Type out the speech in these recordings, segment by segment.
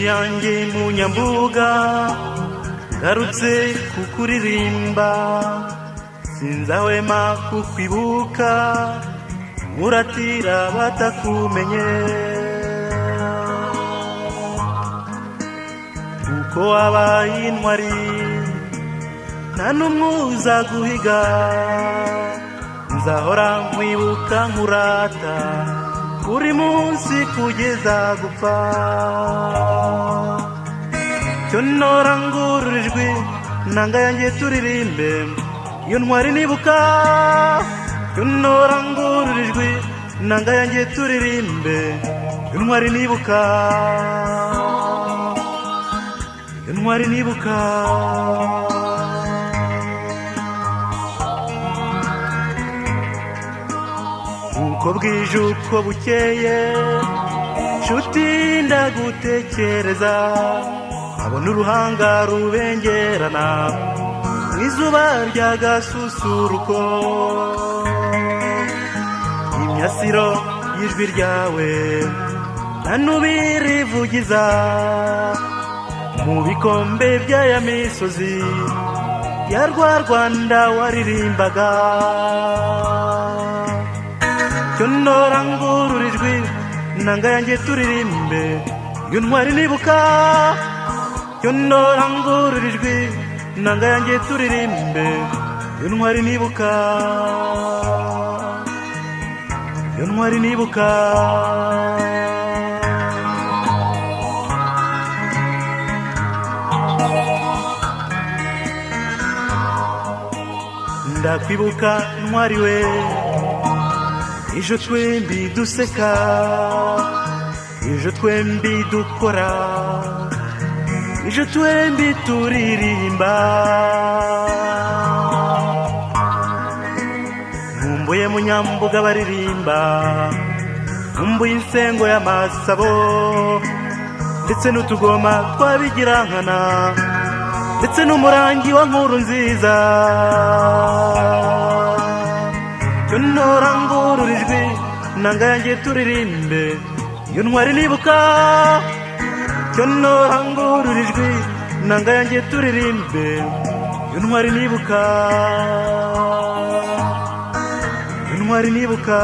yanjye munyambuga ngarutse kukuririmba sinzahwema kukwibuka muratira batakumenye kuko wabaye intwari nta n'umwe uzaguhiga nzahora nkwibuka nkurata buri munsi kugeza gupfa cyo norangururijwe nanga yanjye turirimbe iyo ntwari nibuka cyo norangururijwe nanga yanjye turirimbe iyo ntwari nibuka iyo ntwari nibuka uko bwije uko bukeye nshuti ndagutekereza abona uruhanga rubengerana nk'izuba ry'agasusuruko imyasiro y'ijwi ryawe nta n'ubirivugiza mu bikombe by'aya misozi ya rwa Rwanda waririmbaga cyo norangururijwe nanga yanjye turirimbe iyo ntwari nibuka cyo norangururijwe nanga yanjye turirimbe iyo ntwari nibuka iyo ntwari nibuka ndakwibuka ntwari we ejo twembi duseka ejo twembi dukora ejo twembi turirimba nkumbuye munyambuga baririmba nkumbuye insengo y'amasabo ndetse n'utugoma twabigirankana ndetse n'umurangi wa nkuru nziza cyo norangururijwe nanga yanjye turirimbe iyo ntwari nibuka cyo norangururijwe nanga yanjye turirimbe iyo ntwari nibuka iyo ntwari nibuka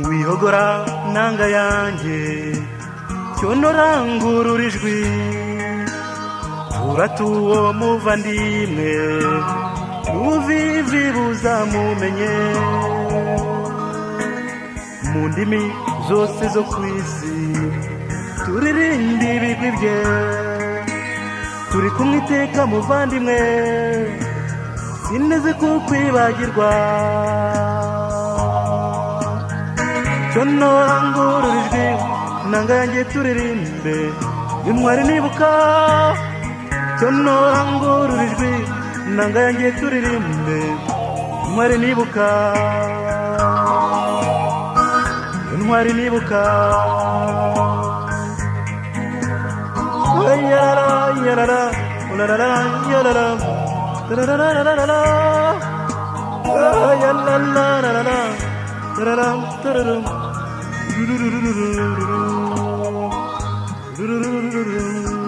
wihogora nanga yanjye cyo norangururijwe uratuwo muvandimwe ubuvivi buzamumenye mu ndimi zose zo ku isi turirimba ibigwi bye turi kumwe iteka muvandimwe sineze kukwibagirwa cyo norangururijwe nanga yanjye turirimbe intwari nibuka cyo norangururijwe nanga yanjye turirimbe intwari nibuka intwari nibuka yarara yarara yarara yarara yarara ya la la la la la, tararam tararam, du du du du du du du du du du du du du.